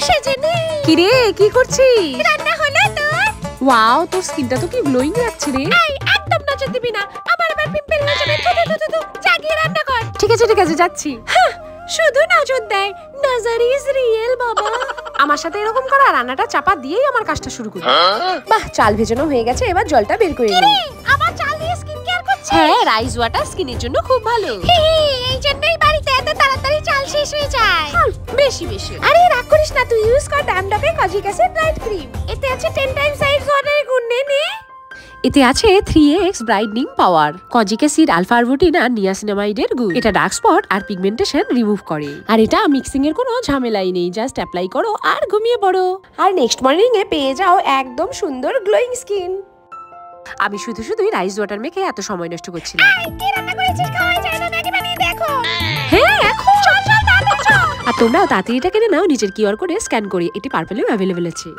সেজে নে। কি রে, কি করছিস? রান্না হলো তোর? ওয়াও, তোর স্কিনটা তো কি গ্লোয়িং লাগছে রে। এই একদম নজর দিবি না, আমার আবার পিম্পল হয়ে যাবে। যা গিয়ে রান্না কর। ঠিক আছে যাচ্ছি। শুধু নজর দেয়, নজর ইজ রিয়েল বাবা। আমার সাথে এরকম করা, রান্নাটা চাপা দিয়েই আমার কাজটা শুরু করি। বাহ, চাল ভেজানো হয়ে গেছে, এবার জলটা বের করে নিই। আমার চাল দিয়ে স্কিন কেয়ার করছিস? হ্যাঁ, রাইস ওয়াটার স্কিনের জন্য খুব ভালো। এই জন্যই বাড়িতে এত তাড়াতাড়ি চাল শেষ হয়ে যায়। বেশি আরে রাগ করিস না, তুই ইউজ কর ড্যামডকে কজিক অ্যাসিড ব্রাইট ক্রিম। এতে আছে 10 টাইমস সাইজ ওয়াটারের গুণ। নে। এতে আছে 3x ব্রাইটনিং পাওয়ার, কজিক অ্যাসিড, আলফা আরবুটিন আর নিয়াসিনামাইডের গুণ। এটা ডার্ক স্পট আর পিগমেন্টেশন রিমুভ করে। আর এটা মিক্সিং এর কোনো ঝামেলাই নেই, জাস্ট অ্যাপ্লাই করো আর ঘুমিয়ে পড়ো। আর নেক্সট মর্নিং এ পেয়ে যাও একদম সুন্দর গ্লোয়িং স্কিন। আমি শুধুই রাইস ওয়াটার মেখে এত সময় নষ্ট করছিলাম। কি রান্না করেছিস? খাওয়া যায় না, ম্যাগি বানিয়ে দেখো। হ্যাঁ, এখন চল তাড়াতাড়ি চল। আর তোমরাও তাড়াতাড়ি এটা কিনে নাও, নিচের কিউআর কোডে স্ক্যান করে। এটি পার্পেলেও অ্যাভেলেবেল আছে।